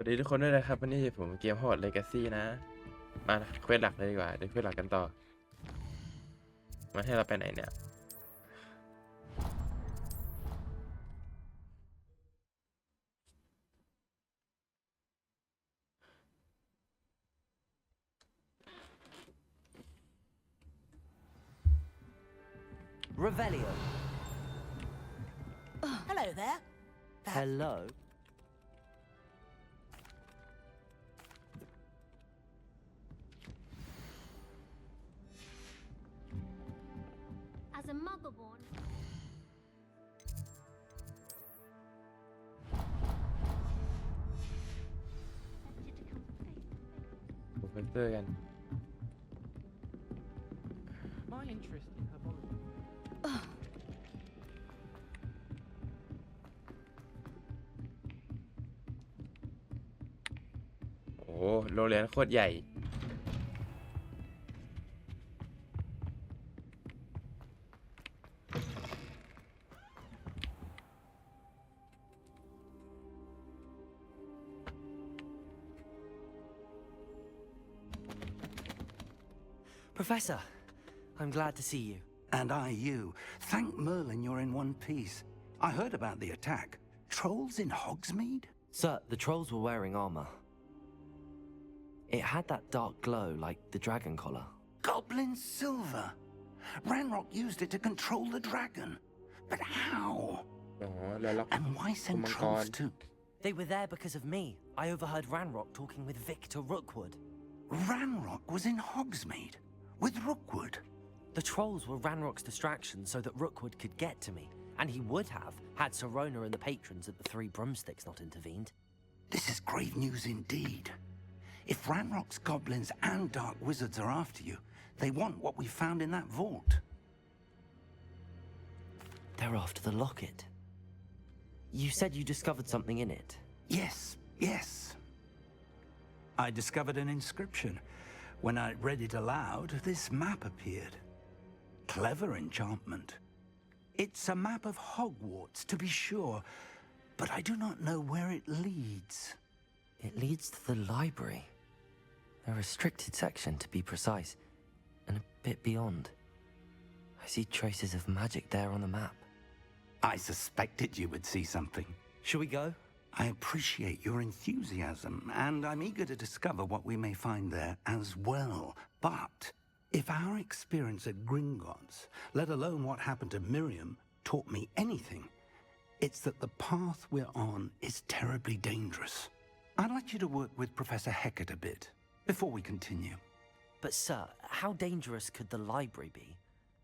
สวัสดีทุกคนด้วยนะครับวันนี้ผมเกม Hogwarts Legacy นะมาเควสหลักเลยดีกว่าเดี๋ยวเควสหลักกันต่อมาให้เราไปไหนเนี่ยRevelio. Hello there. Hello. As a muggle-born, โปรเฟสเซอร์กัน My interest in herbology. โอ้โรงเรียนโคตรใหญ่Professor, I'm glad to see you. And I you. Thank Merlin you're in one piece. I heard about the attack. Trolls in Hogsmeade? Sir, the trolls were wearing armor. It had that dark glow like the dragon collar. Goblin silver. Ranrock used it to control the dragon. But how? อ๋อแล้วล็อก And why คุ send มังกร trolls to... They were there because of me. I overheard Ranrock talking with Victor Rookwood. Ranrock was in Hogsmeade? With Rookwood? The trolls were Ranrock's distraction so that Rookwood could get to me. And he would have had Sirona and the patrons at the Three Broomsticks not intervened. This is grave news indeed. If Ranrock's goblins and dark wizards are after you, they want what we found in that vault. They're after the locket. You said you discovered something in it. Yes. I discovered an inscription. When I read it aloud, this map appeared. Clever enchantment. It's a map of Hogwarts, to be sure, but I do not know where it leads. It leads to the library. A restricted section, to be precise, and a bit beyond. I see traces of magic there on the map. I suspected you would see something. Shall we go? I appreciate your enthusiasm, and I'm eager to discover what we may find there as well. But if our experience at Gringotts, let alone what happened to Miriam, taught me anything, it's that the path we're on is terribly dangerous. I'd like you to work with Professor Hecat a bit before we continue. But sir, how dangerous could the library be?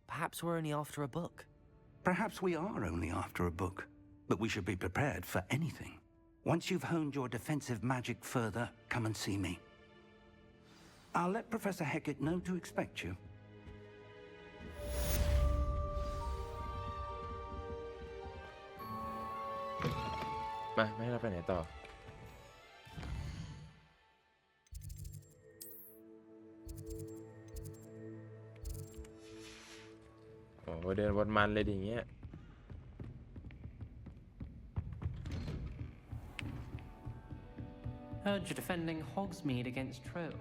Perhaps we're only after a book. Perhaps we are only after a book, but we should be prepared for anything. Once you've honed your defensive magic further, come and see me. I'll let Professor Hecat know to expect you. มาไม่ให้เราไปไหนต่อโอ้เดินวนมันเลยดิอย่างเงี้ยHeard you're defending Hogsmeade against trolls.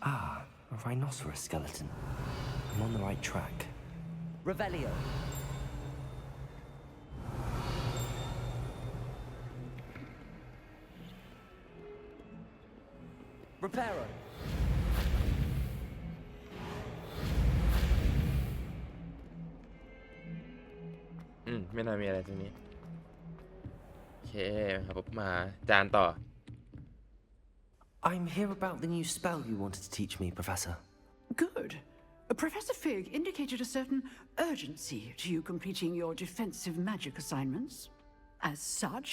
Ah, a rhinoceros skeleton. I'm on the right track. Revelio. Reparo. ไม่น่ามีอะไรตรงนี้โอเคครับผมมาจานต่อ I'm here about the new spell you wanted to teach me, Professor. Good. Professor Fig indicated a certain urgency to you completing your defensive magic assignments. As such,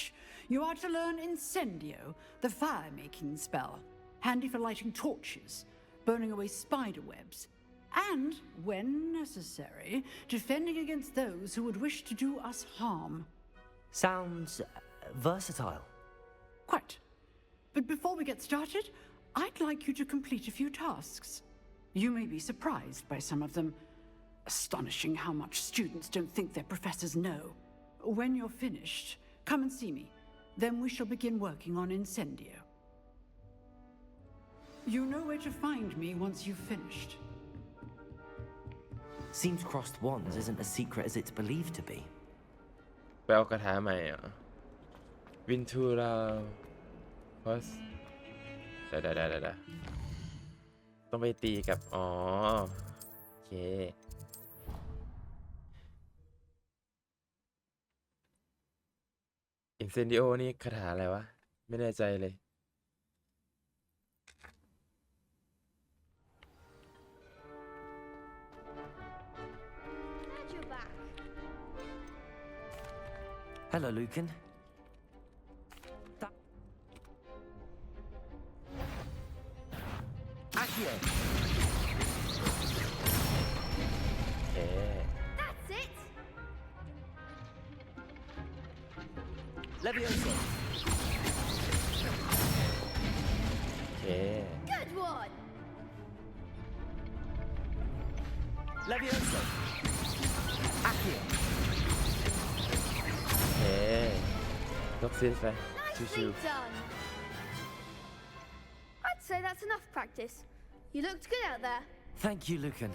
you are to learn Incendio, the fire-making spell, handy for lighting torches, burning away spider webs, and, when necessary, defending against those who would wish to do us harm. Sounds versatile. Quite. But before we get started, I'd like you to complete a few tasks. You may be surprised by some of them. Astonishing how much students don't think their professors know. When you're finished, come and see me. Then we shall begin working on Incendio. You know where to find me once you've finished. Seems crossed wands isn't as secret as it's believed to be. ไปเอากระถาใหม่เหรอวินทูราพอสเดี๋ยวต้องไปตีกับอ๋อโอเคอินเซนดิโอนี่คาถาอะไรวะไม่แน่ใจเลย Glad you're back. Hello, Lucan. Accio. โอเค That's it. Levioso. โอเค Good one. Levioso. Accio. โอเคยกซีนไป Nicely ชิว done. I'd say that's enough practice. You looked good out there. Thank you, Lucan.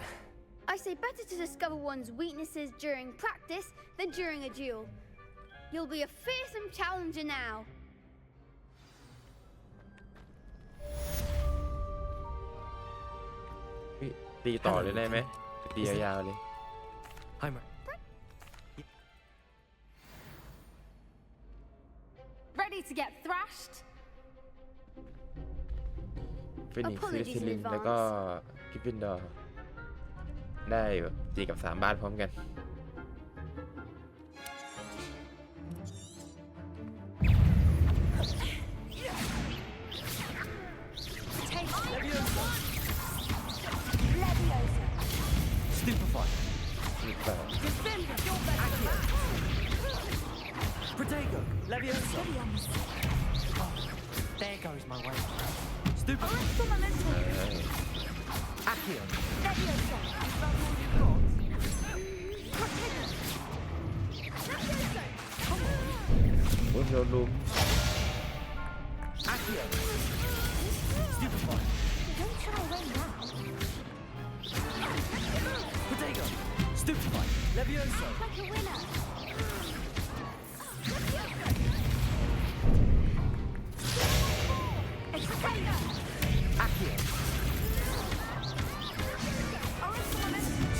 I say better to discover one's weaknesses during practice than during a duel. You'll be a fearsome challenger now. ๆตีต่อเลยได้ไหมตียาวๆเลย I'm. Ready to get thrashed? ฟินิกซ์ซิลิซิลินแล้วก็กิฟฟินดอร์ได้อยู่ตีกับ3 บ้านพร้อมกัน Stupefy. มีต่อ Protego. Levioso. There goes my way. Stupefy. Accio. โอ้โหลุม Accio. Stupefy. Don't shy away now. Protego. Stupefy. Levioso. Like a winner. Accio.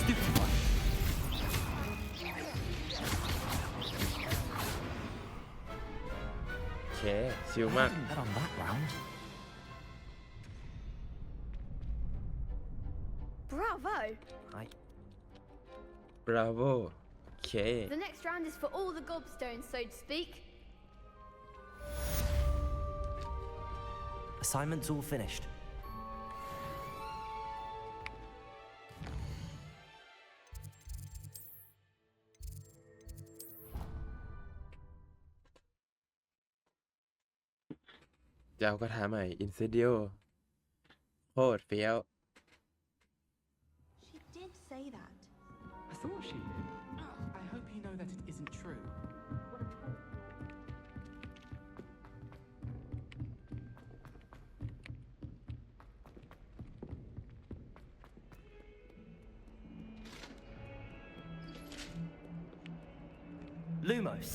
Stupefy. โอเคชิลมาก Didn't bet on that round. Bravo. Bravo โอเค The next round is for all the gobstones, so to speak. Assignment's all finished.จะเอากระถาใหม่อินเซเดียโคตรเฟี้ยว She did say that. I thought she did. I hope you know that it isn't true. Lumos.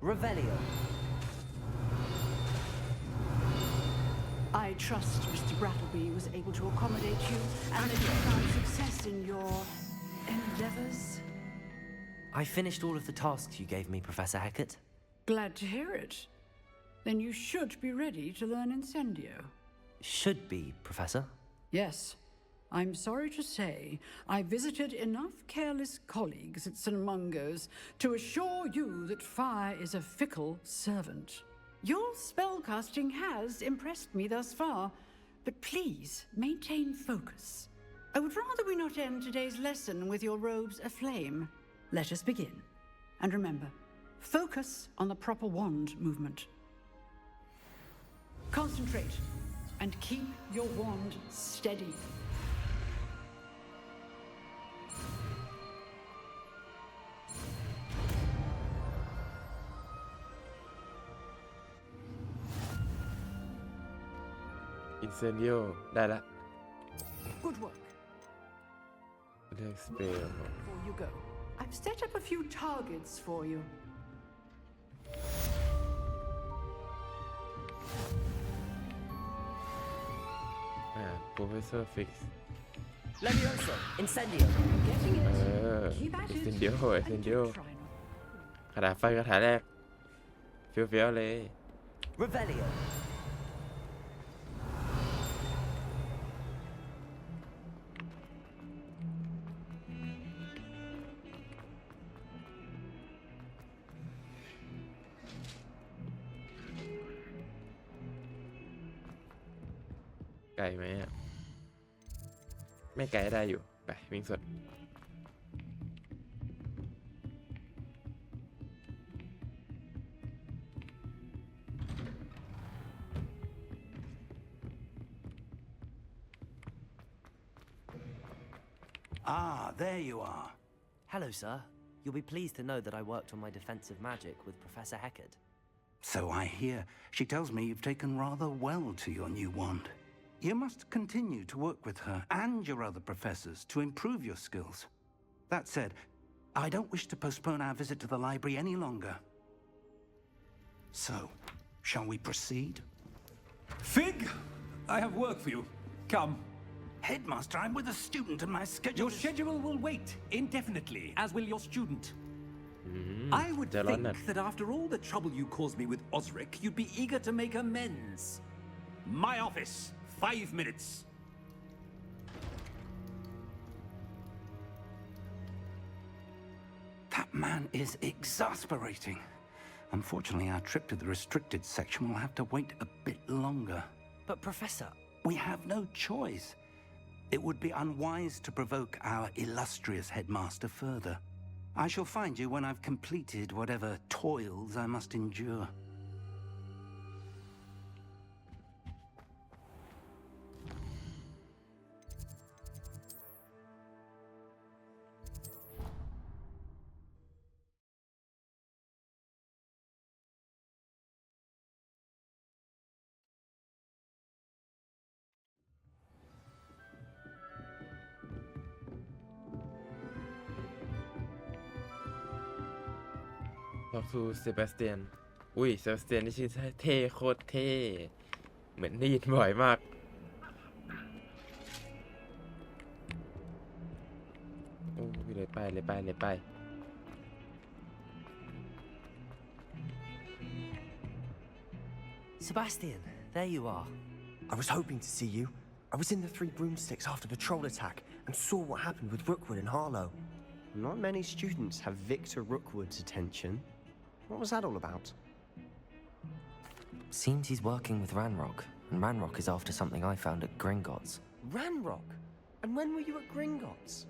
Revelio. I trust Mr. Brattleby was able to accommodate you and that you found success in your endeavors. I finished all of the tasks you gave me, Professor Hecat. Glad to hear it. Then you should be ready to learn Incendio. Should be, Professor. Yes, I'm sorry to say I visited enough careless colleagues at St. Mungo's to assure you that fire is a fickle servant. Your spellcasting has impressed me thus far, but please maintain focus. I would rather we not end today's lesson with your robes aflame. Let us begin. And remember, focus on the proper wand movement. Concentrate and keep your wand steady. Incendio ได้ละ Good work. เลือกสเปล Before you go, I've set up a few targets for you. Professor Fix Levioso, incendio. Getting it. เออ Keep at it. Incendio And Incendio keep trying. คาถาไฟคาถาแรกเฟี้ยวๆเลย Revelio. ไกลไหมอ่ะ ไม่ไกลได้อยู่ ไป วิ่งสด Ah, there you are. Hello, sir. You'll be pleased to know that I worked on my defensive magic with Professor Heckard. So I hear. She tells me you've taken rather well to your new wand. You must continue to work with her and your other professors to improve your skills. That said, I don't wish to postpone our visit to the library any longer. So, shall we proceed? Fig, I have work for you. Come. Headmaster, I'm with a student and my schedule Your is... schedule will wait indefinitely, as will your student. I would They're on think that after all the trouble you caused me with Osric, you'd be eager to make amends. My office, 5 minutes. That man is exasperating. Unfortunately, our trip to the restricted section will have to wait a bit longer. But, Professor, We have no choice. It would be unwise to provoke our illustrious headmaster further. I shall find you when I've completed whatever toils I must endure. Talk to Sebastian อุ้ย Sebastian นี่ชื่อเท่โคตรเท่ เหมือนได้ยินบ่อยมาก โอ้ยเลยไปเลยไปเลยไป Sebastian, there you are. I was hoping to see you. I was in the Three Broomsticks after the troll attack and saw what happened with Rookwood and Harlow. Not many students have Victor Rookwood's attention. What was that all about? Seems he's working with Ranrock, and Ranrock is after something I found at Gringotts. Ranrock? And when were you at Gringotts?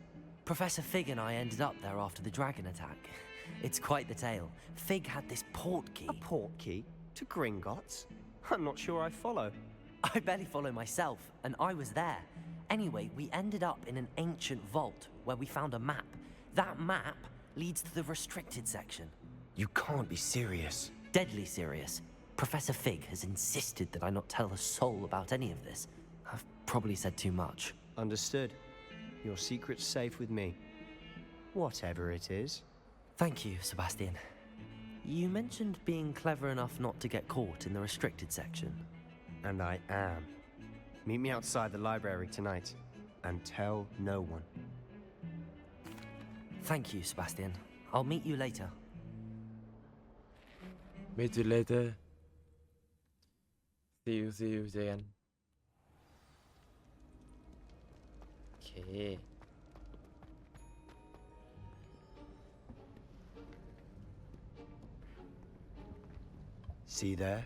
Professor Fig and I ended up there after the dragon attack. It's quite the tale. Fig had this port key. A port key? To Gringotts? I'm not sure I follow. I barely follow myself, and I was there. Anyway, we ended up in an ancient vault where we found a map. That map leads to the restricted section. You can't be serious. Deadly serious. Professor Fig has insisted that I not tell a soul about any of this. I've probably said too much. Understood. Your secret's safe with me. Whatever it is. Thank you, Sebastian. You mentioned being clever enough not to get caught in the restricted section. And I am. Meet me outside the library tonight. And tell no one. Thank you, Sebastian. I'll meet you later. Meet you later see you เจอกัน See there?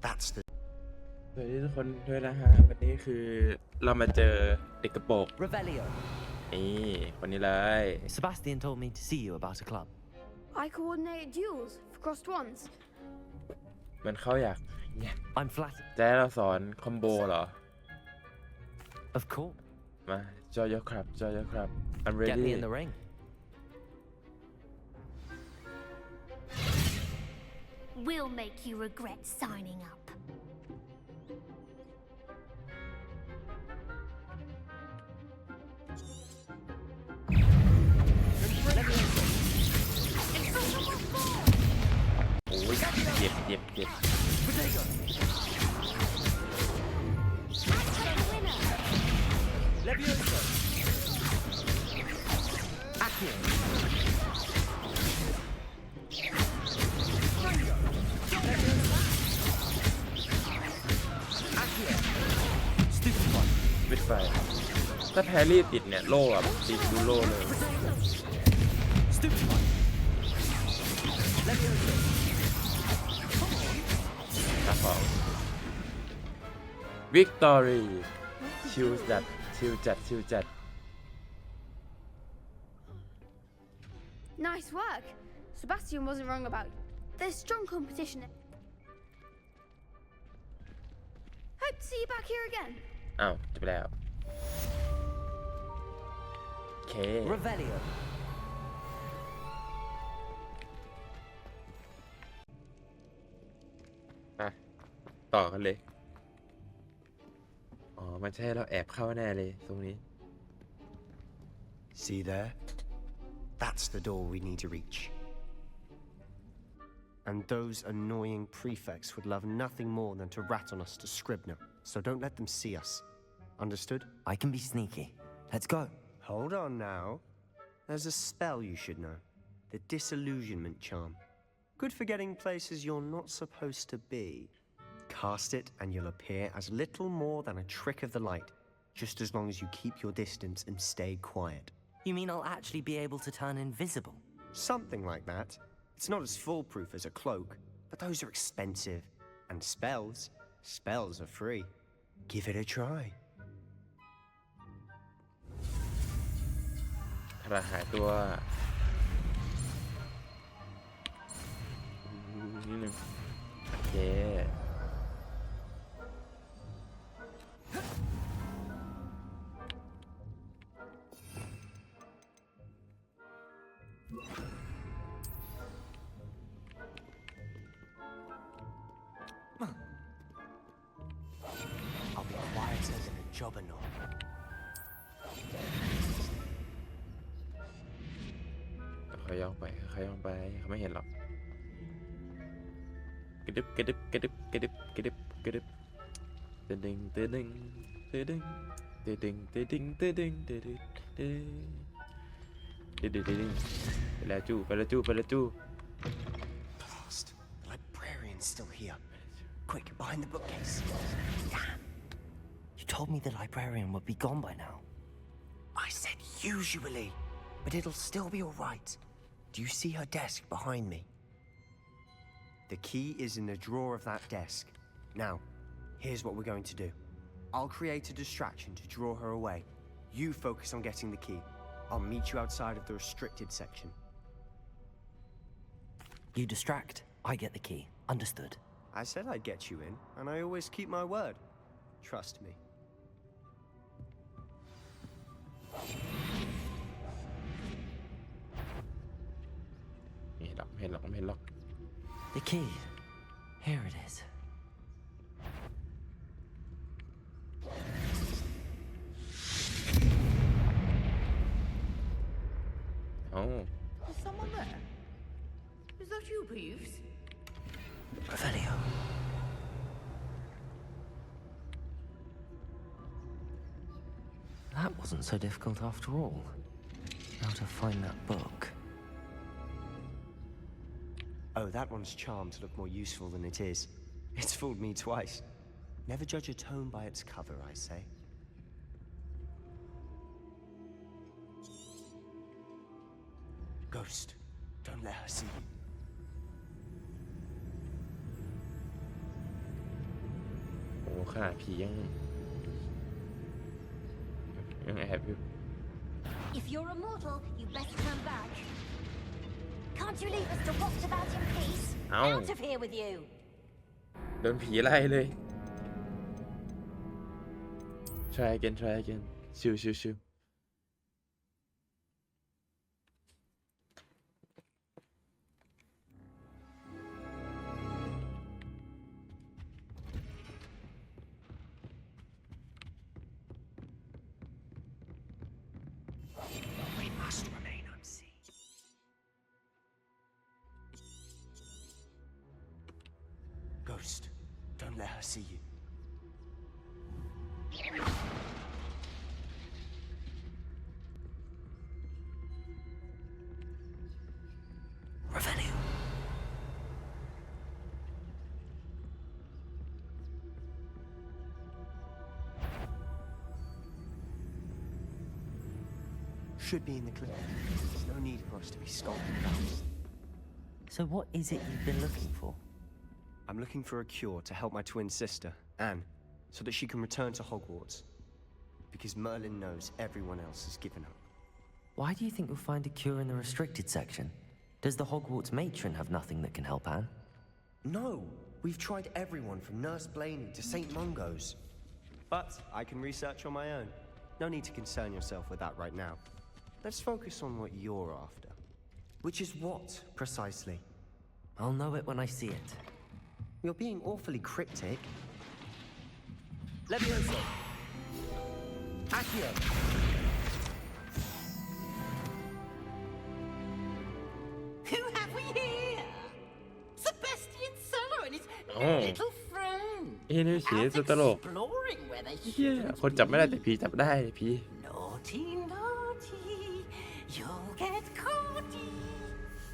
That's the สวัสดีทุกคนด้วยนะฮะวันนี้คือเรามาเจอเด็กกระโปรง Revelio. นี่คนนี้เลย Sebastian told me to see you about a club. I coordinate duels for crossed ones. มันเขาอยากเนี่ย I'm flattered. จะให้เราสอนคอมโบเหรอ Of course. มา join your club join your club I'm Get ready me in the ring. We'll make you regret signing up. Oh, yep. Levioso. Accio. Stupid one. วิดไฟถ้าแพรรี่ติดเนี่ยโล่อะติดดูโล่เลย Stupid one. Levioso. ครับผม Victory ชิวจัด Nice work. Sebastian wasn't wrong about you. There's strong competition. Hope to see you back here again. อ้าวจบแล้วโอเค Revelio. อ่ะต่อกันเลยอ๋อมันใช่เราแอบเข้าแน่เลยตรงนี้ See there? That's the door we need to reach. And those annoying prefects would love nothing more than to rat on us to Scribner, so don't let them see us. Understood? I can be sneaky. Let's go. Hold on now. There's a spell you should know. The Disillusionment Charm. Good for getting places you're not supposed to be. Cast it and you'll appear as little more than a trick of the light, just as long as you keep your distance and stay quiet. You mean I'll actually be able to turn invisible? Something like that. It's not as foolproof as a cloak, but those are expensive. And spells are free. Give it a try. กระหายตัวนิดนึงโอเคI'll be quieter than a jobberknoll. เขาย่องไปเขาไม่เห็นหรอกกระดึบตึดึงไปแล้วจู้ Blast. The librarian's still here. Quick, behind the bookcase. Damn. You told me the librarian would be gone by now. I said usually, but it'll still be all right. Do you see her desk behind me? The key is in the drawer of that desk. Now, here's what we're going to do. I'll create a distraction to draw her away. You focus on getting the key. I'll meet you outside of the restricted section. You distract, I get the key. Understood. I said I'd get you in, and I always keep my word. Trust me. ไม่เห็นหรอก The key. Here it is. Oh. Is someone there? Is that you, Peeves? Revelio. That wasn't so difficult after all. Now to find that book. Oh, that one's charmed to look more useful than it is. It's fooled me twice. Never judge a tome by its cover, I say. Ghost, don't let her see you. โอ้ขนาดผียังแอบอยู่ If you're immortal, you better come back. Can't you leave us to watch about in peace? Out of here with you. โดนผีไล่เลย try again ชิวWe must remain unseen. Ghost, don't let her see you. Revelio. Should be in the clip. There's no need for us to be skulking about. So what is it you've been looking for? I'm looking for a cure to help my twin sister, Anne, so that she can return to Hogwarts. Because Merlin knows everyone else has given up. Why do you think you'll find a cure in the restricted section? Does the Hogwarts matron have nothing that can help Anne? No! We've tried everyone from Nurse Blaney to St. Mungo's. But I can research on my own. No need to concern yourself with that right now. Let's focus on what you're after. Which is what, precisely? I'll know it when I see it. You're being awfully cryptic. Levioso! Accio! Who have we here? Sebastian Solo and his little friend. นี่ผีสุดตลก Exploring where they เหี้ย shouldn't คนจับไม่ได้แต่ผีจับได้ผี Naughty, naughty, you'll get caughty.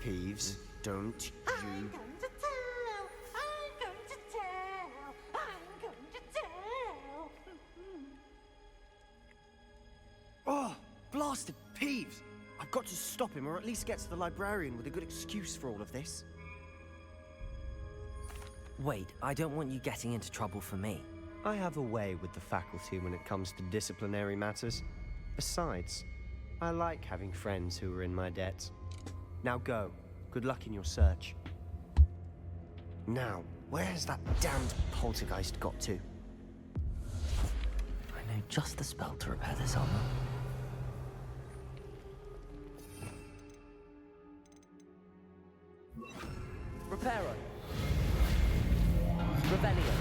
Peeves, don't I'm you... going to tell, I'm going to tell, I'm going to tell. Oh, blasted Peeves! I've got to stop him, or at least get to the librarian with a good excuse for all of this. Wait, I don't want you getting into trouble for me. I have a way with the faculty when it comes to disciplinary matters. Besides, I like having friends who are in my debt. Now go. Good luck in your search. Now, where's that damned poltergeist got to? I know just the spell to repair this armor. Reparo. Revelio.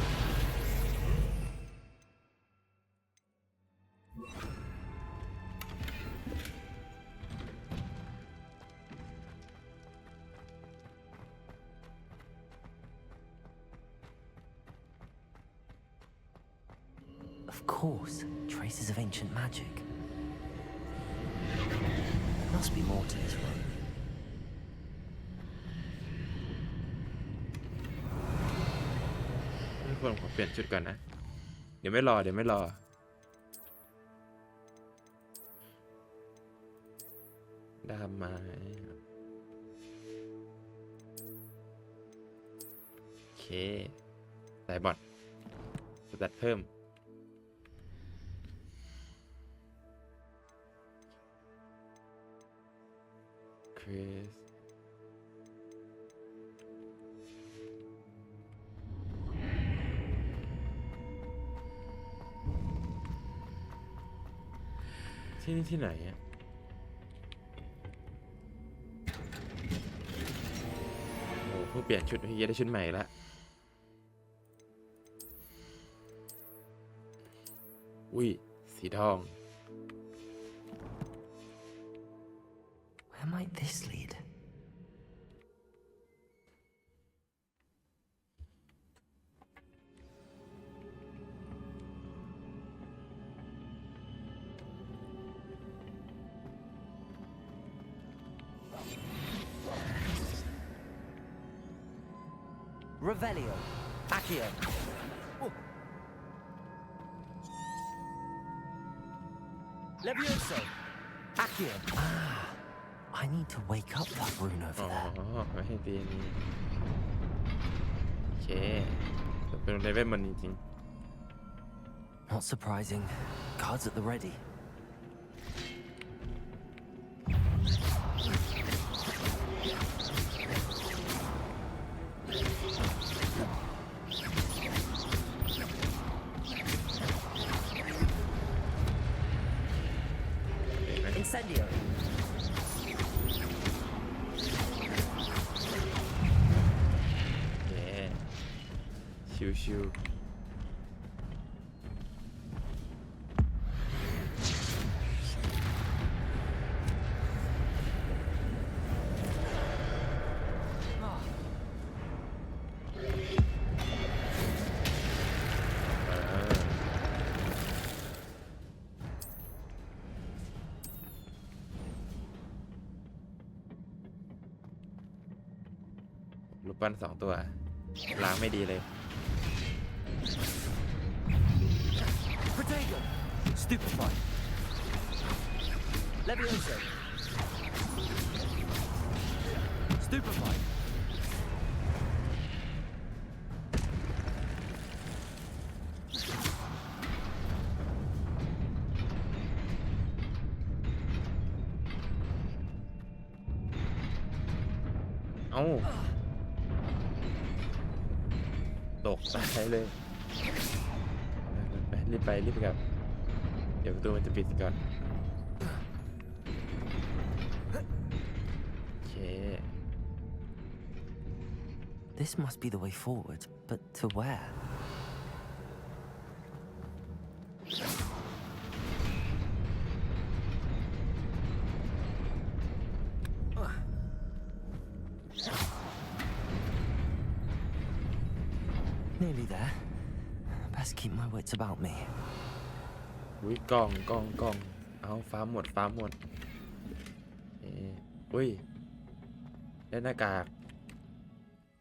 Of course, traces of ancient magic. There must be more to this one. ทุกคนขอเปลี่ยนชุดก่อนนะ เดี๋ยวไม่รอดามไม้โอเคใส่บอทสแตทเพิ่มคริสที่นี่ที่ไหนอ่ะโอ้เพิ่งเปลี่ยนชุดพี่ได้ชุดใหม่ละอุ้ยสีทอง Where might this lead? Revelio. Accio. Oh. Levioso. Accio. I need to wake up that rune อ๋ over อ there. ไม่ให้ตีนี้โอเคเป็นเลเวลมันจริง Not surprising. Guards at the ready. Incendio. ๆเย้ชิวๆรูปปั้น2 ตัวล้างไม่ดีเลย Protego. Stupefy. Levioso. Stupefy. Âu ตกตายเลยไปรีบกลับเดี๋ยวประตูมันจะปิดก่อนโอเค This must be the way forward, but to where? Nearly there. Best keep my wits about me. อุ้ยกล่องเอาฟ้าหมดอุ้ยได้หน้ากาก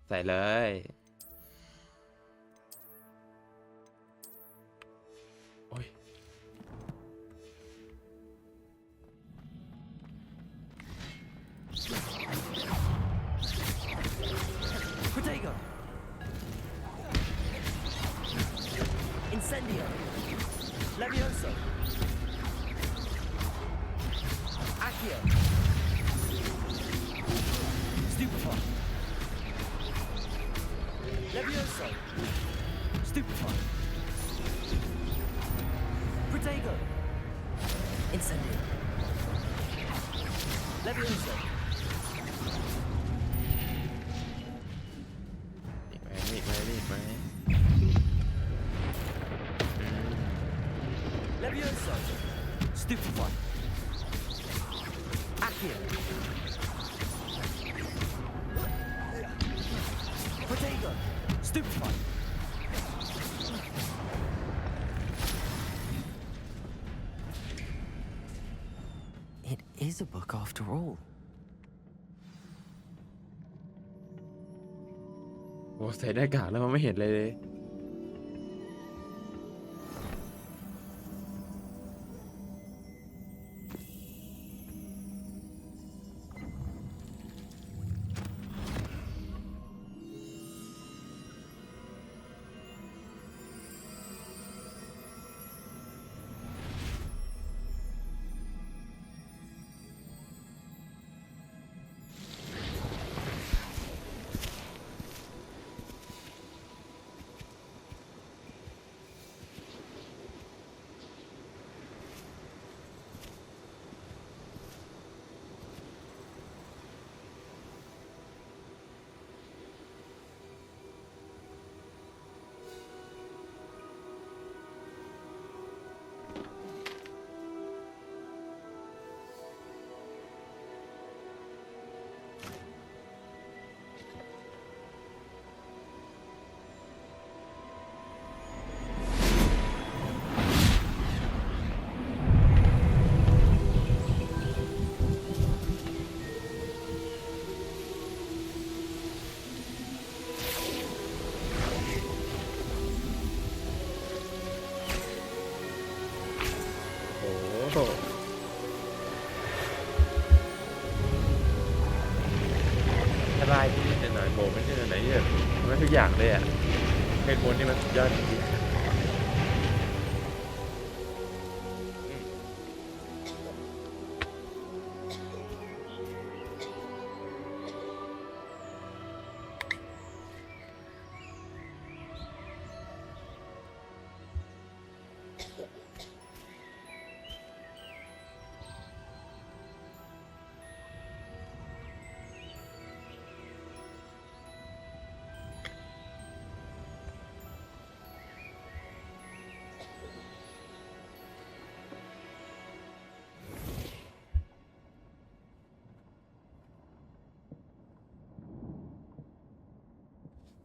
ใส่เลยโอ้ย Protego. Incendio. Levioso. Accio. Stupefy. Levioso. Stupefy. Protego. Incendio. Levioso. อีกไหม Levioso. Stupefy. Accio. Protego. Stupefy. It is a book after all. โอ้ใส่หน้ากากแล้วมันไม่เห็นเลย โอ้โห อย่างเลยอ่ะเวทมนต์นี่มันสุดยอดจริงๆ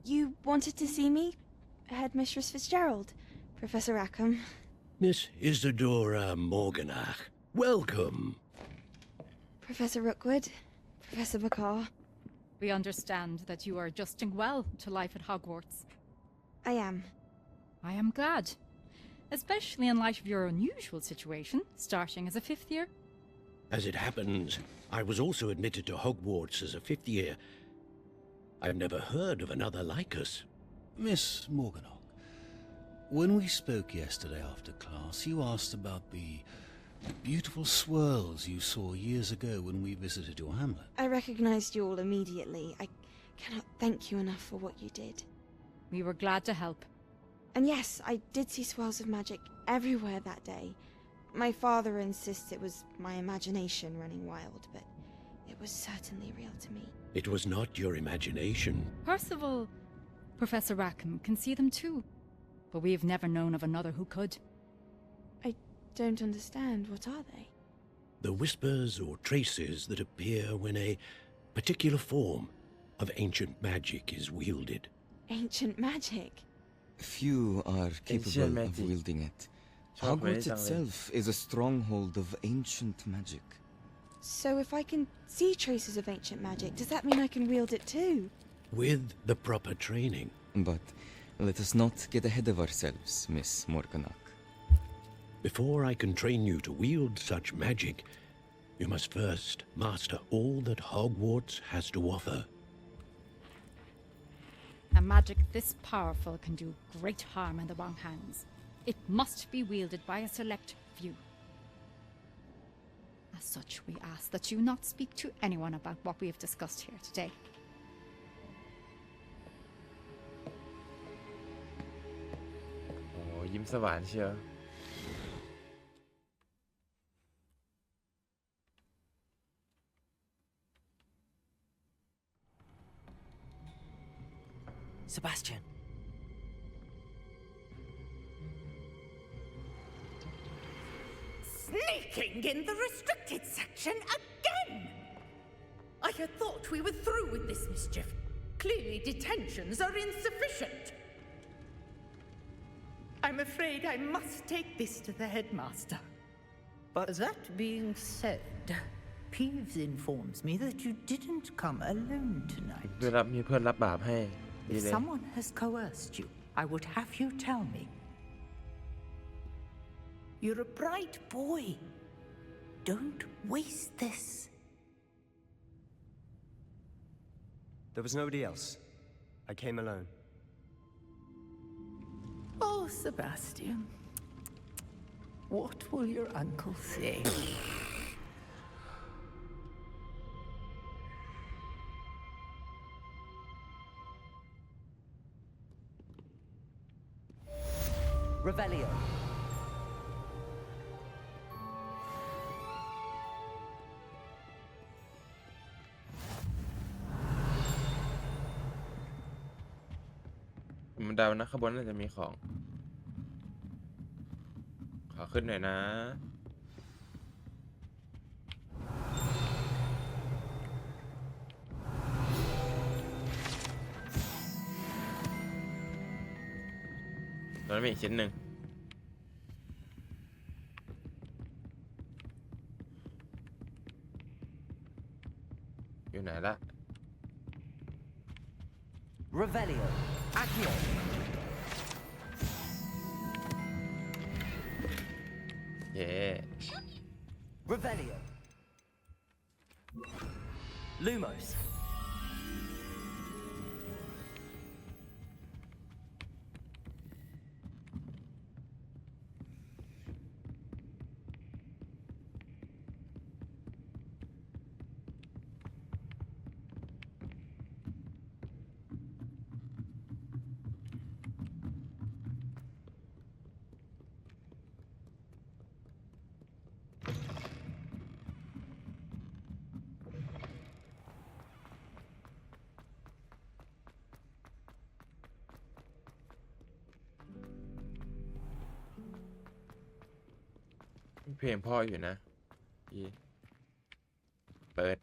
You wanted to see me? Headmistress Fitzgerald, Professor Rackham. Miss Isadora Morganach, welcome. Professor Rookwood, Professor Bakar. We understand that you are adjusting well to life at Hogwarts. I am. I am glad. Especially in light of your unusual situation, starting as a 5th year. As it happens, I was also admitted to Hogwarts as a 5th year. I've never heard of another like us. Miss Morganach, when we spoke yesterday after class, you asked about the beautiful swirls you saw years ago when we visited your hamlet. I recognized you all immediately. I cannot thank you enough for what you did. We were glad to help. And yes, I did see swirls of magic everywhere that day. My father insists it was my imagination running wild, but it was certainly real to me. It was not your imagination. Percival, Professor Rackham can see them too, but we have never known of another who could. I don't understand. What are they? The whispers or traces that appear when a particular form of ancient magic is wielded. Ancient magic? Few are capable of wielding it. Hogwarts itself is a stronghold of ancient magic. So if I can see traces of ancient magic, does that mean I can wield it too? With the proper training. But let us not get ahead of ourselves, Miss Morganach. Before I can train you to wield such magic, you must first master all that Hogwarts has to offer. A magic this powerful can do great harm in the wrong hands. It must be wielded by a select few. As such, we ask that you not speak to anyone about what we have discussed here today. โอ้ยิ้มสว่านเชียว Sebastian. Sneaking in the restricted section again! I had thought we were through with this mischief. Clearly detentions are insufficient. I'm afraid I must take this to the headmaster. But that being said, Peeves informs me that you didn't come alone tonight. มีเพื่อนรับบาปให้ดี If เลย someone has coerced you, I would have you tell me. You're a bright boy. Don't waste this. There was nobody else. I came alone. Oh, Sebastian. What will your uncle say? Revelio.มันเดานะข้างบนน่าจะมีของ ขอขึ้นหน่อยนะ ตอนนี้มีอีกชิ้นหนึ่ง อยู่ไหนละ Revelio. Accio. Yeah. Revelio. Lumos. เพลงพ่ออยู่นะเปิด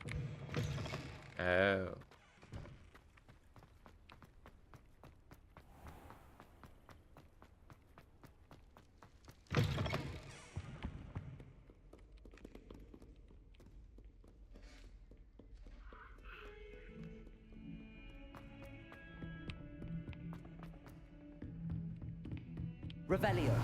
Revelio.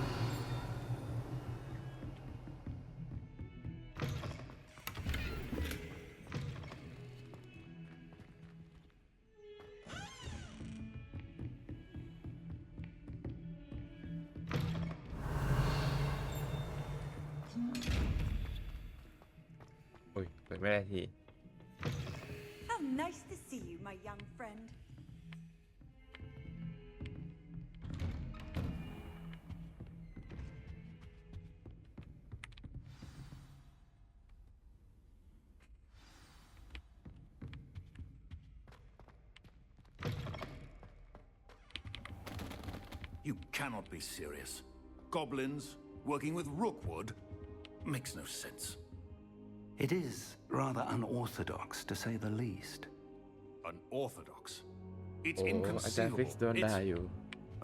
Ui, ปิดไม่ได้ที How nice to see you, my young friend. You cannot be serious. Goblins working with Rookwood makes no sense. It is rather unorthodox, to say the least. Unorthodox? It's โอ้อาจารย์ inconceivable. ฟิกซ์โดนด่าอยู่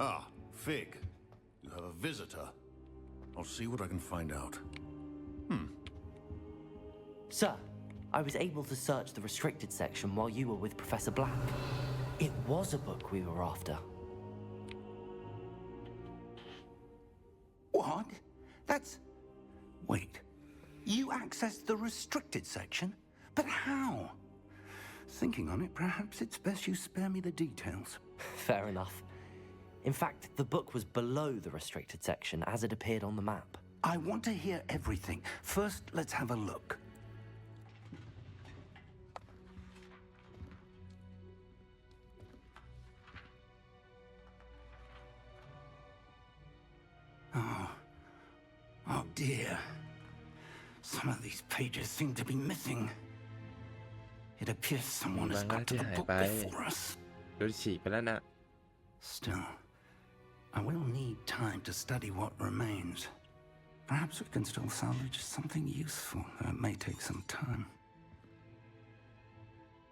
Ah, Fig. You have a visitor. I'll see what I can find out. Sir, I was able to search the restricted section while you were with Professor Black. It was a book we were after. What? That's... Wait. You accessed the restricted section? But how? Thinking on it, perhaps it's best you spare me the details. Fair enough. In fact, the book was below the restricted section as it appeared on the map. I want to hear everything. First, let's have a look. Oh dear. Some of these pages seem to be missing. It appears someone has got to the book before us. โดนฉีกไปแล้วนะ Still, I will need time to study what remains. Perhaps we can still salvage something useful, though it may take some time.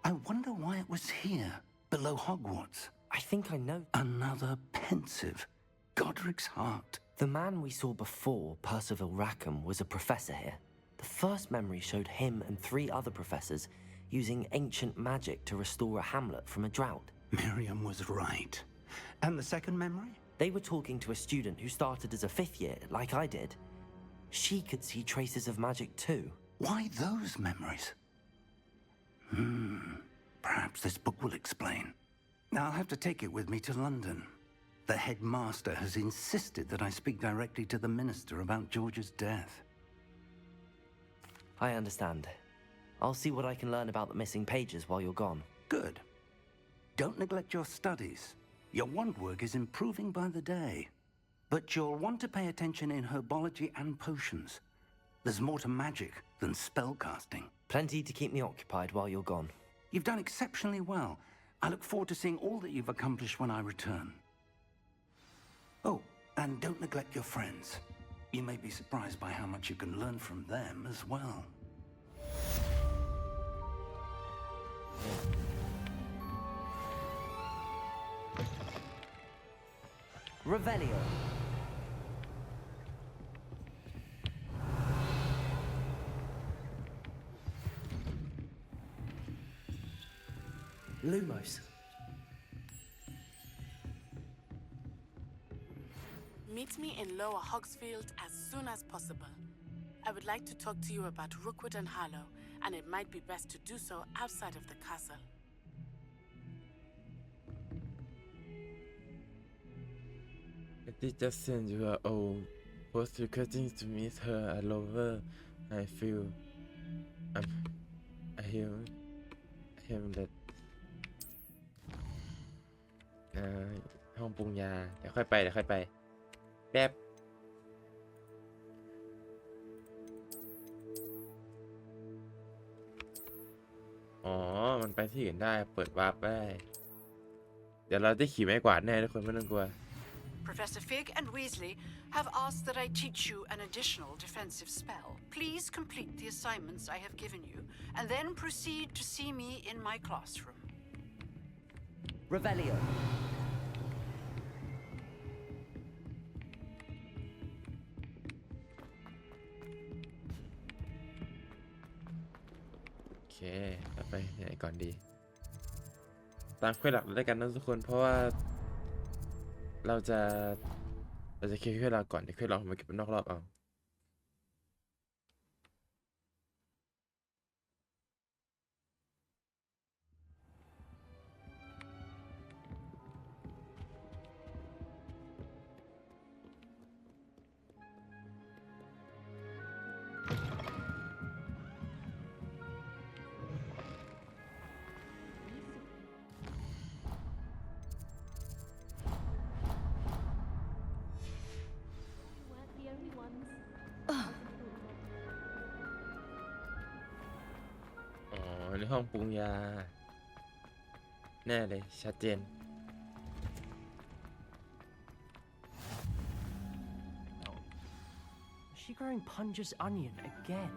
I wonder why it was here, below Hogwarts. I think I know. Another pensive. Godric's heart. The man we saw before, Percival Rackham, was a professor here. The first memory showed him and 3 other professors using ancient magic to restore a hamlet from a drought. Miriam was right. And the second memory? They were talking to a student who started as a 5th year, like I did. She could see traces of magic too. Why those memories? Perhaps this book will explain. Now I'll have to take it with me to London. The headmaster has insisted that I speak directly to the minister about George's death. I understand. I'll see what I can learn about the missing pages while you're gone. Good. Don't neglect your studies. Your wand work is improving by the day. But you'll want to pay attention in herbology and potions. There's more to magic than spellcasting. Plenty to keep me occupied while you're gone. You've done exceptionally well. I look forward to seeing all that you've accomplished when I return. Oh, and don't neglect your friends. You may be surprised by how much you can learn from them as well. Revelio. Lumos. Meet me in Lower Hogsfield as soon as possible. I would like to talk to you about Rookwood and Harlow, and it might be best to do so outside of the castle. I just sent you an old post requesting to meet her at Lower. I feel I hear that ห้องปรุงยาเดี๋ยวค่อยไปแป๊บอ๋อมันไปที่อื่นได้เปิดวาร์ปได้เดี๋ยวเราได้ขี่ไม้กวาดแน่ทุกคนไม่ต้องกลัว Professor Fig and Weasley have asked that I teach you an additional defensive spell. Please complete the assignments I have given you, and then proceed to see me in my classroom. Revelio. โอเคเราไปไหนก่อนดีตามเควสหลักเลยกันนะทุกคนเพราะว่าเราจะเคลียร์เควสหลักก่อนเดี๋ยวเควสหลักมาเก็บเป็นนอกรอบเอาในห้องปรุงยาแน่เลยชัดเจน Is she growing Punja's onion again?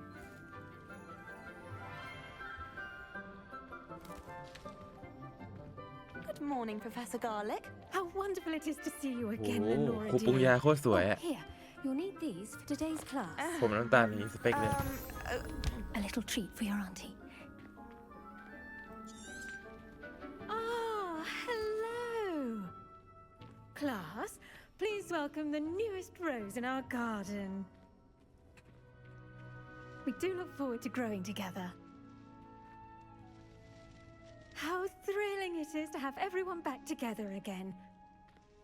Good morning, Professor Garlick. How wonderful it is to see you โอ้ again, โห Lenora ครูปรุง dear. ยาโคตรสวยอะ Here, you'll need these for today's class. ผมน้ำตาลนี้สเปคเลย A little treat for your auntie. Ah, hello. Class, please welcome the newest rose in our garden. We do look forward to growing together. How thrilling it is to have everyone back together again.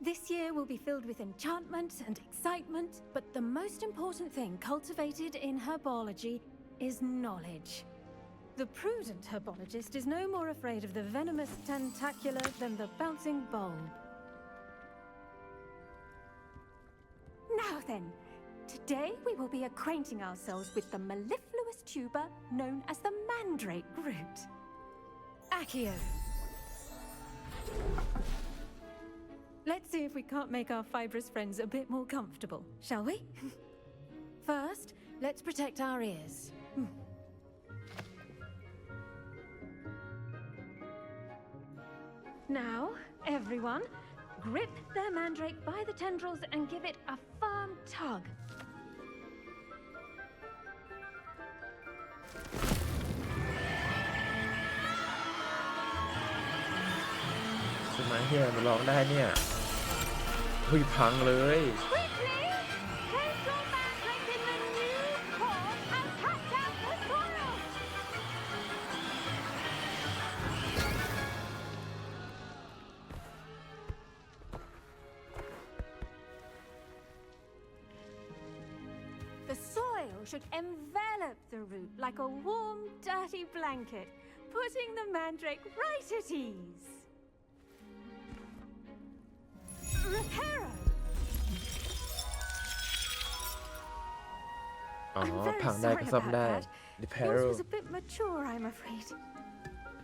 This year will be filled with enchantment and excitement, but the most important thing cultivated in herbology is knowledge. The prudent herbologist is no more afraid of the venomous tentacular than the bouncing bulb. Now then, today we will be acquainting ourselves with the mellifluous tuber known as the mandrake root. Accio. Let's see if we can't make our fibrous friends a bit more comfortable, shall we? First, let's protect our ears. Now, everyone, grip their mandrake by the tendrils and give it a firm tug. สมัยเฮียมันร้องได้เนี่ยหุยพังเลย Quickly, place your mandrake in the new pot and pack out the soil. The soil should envelop the root like a warm, dirty blanket, putting the mandrake right at ease. Reparo! อ๋อ I'm very พังได้ sorry ก็ซ่อม about ได้ that. Reparo Yours was a bit mature, I'm afraid.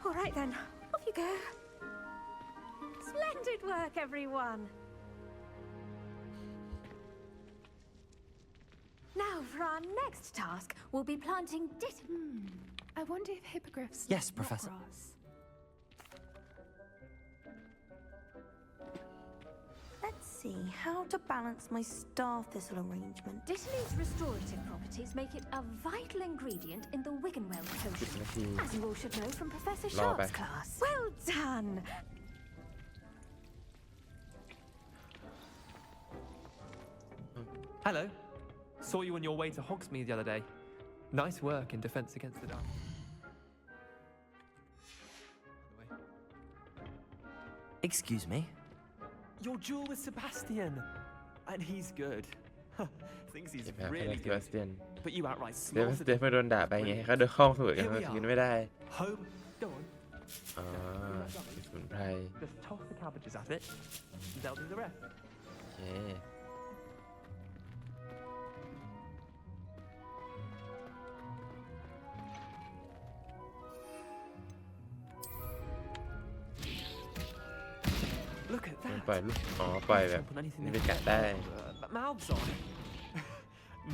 All right then, off you go. Splendid work, everyone. Now, for our next task, we'll be planting I wonder if hippogriffs Yes, like Professor. grass. Let's see how to balance my star thistle arrangement. Dittany's restorative properties make it a vital ingredient in the Wiggenweld potion, as you all should know from Professor Sharp's class. Well done! Hello. Saw you on your way to Hogsmeade the other day. Nice work in defense against the dark. Excuse me? Your duel with Sebastian. And he's good. Thinks he's เก็บแบบ really เซบา good. สเตียน But you outright เซบาส slaughtered เตียน him. ไม่โดนด่าไปไงเขาเดินเข้าสวยกัน Here we กิน are. ไม่ได้ Home. Go on. อ๋อสมุนไพร Just toss the cabbages at it. And they'll do the rest. โอเค Look at that. ปล่อยลูกอ๋อปล่อยแบบนี่ไปกัดได้ Mouths on.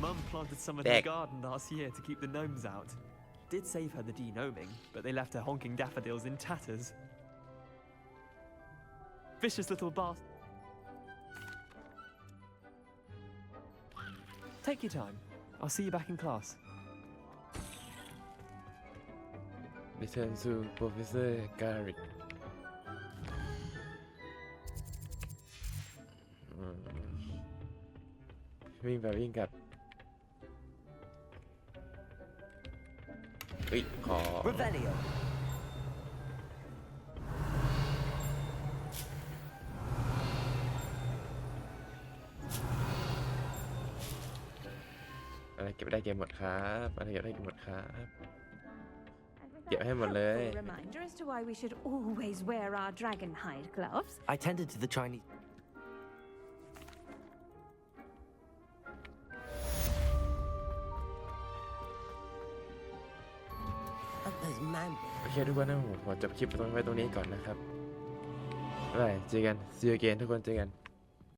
Mum planted some in Dick. the garden last year to keep the gnomes out. Did save her the denoming, but they left her honking daffodils in tatters. Vicious little bastard. Take your time. I'll see you back in class. Return to Professor Garrick วิ่งไปวิ่งกลับขอ Revelio. อะไรเก็บได้เก็บหมดครับอะไรเก็บได้เก็บหมดครับเก็บให้หมดเลย A reminder as to why we should always wear our dragon hide gloves. I tended to the Chinese. Man. โอเคทุกคนนะผมขอจบคลิปไว้ตรงนี้ก่อนนะครับบ๊ายบายเจอกัน see you again ทุกคนเจอกัน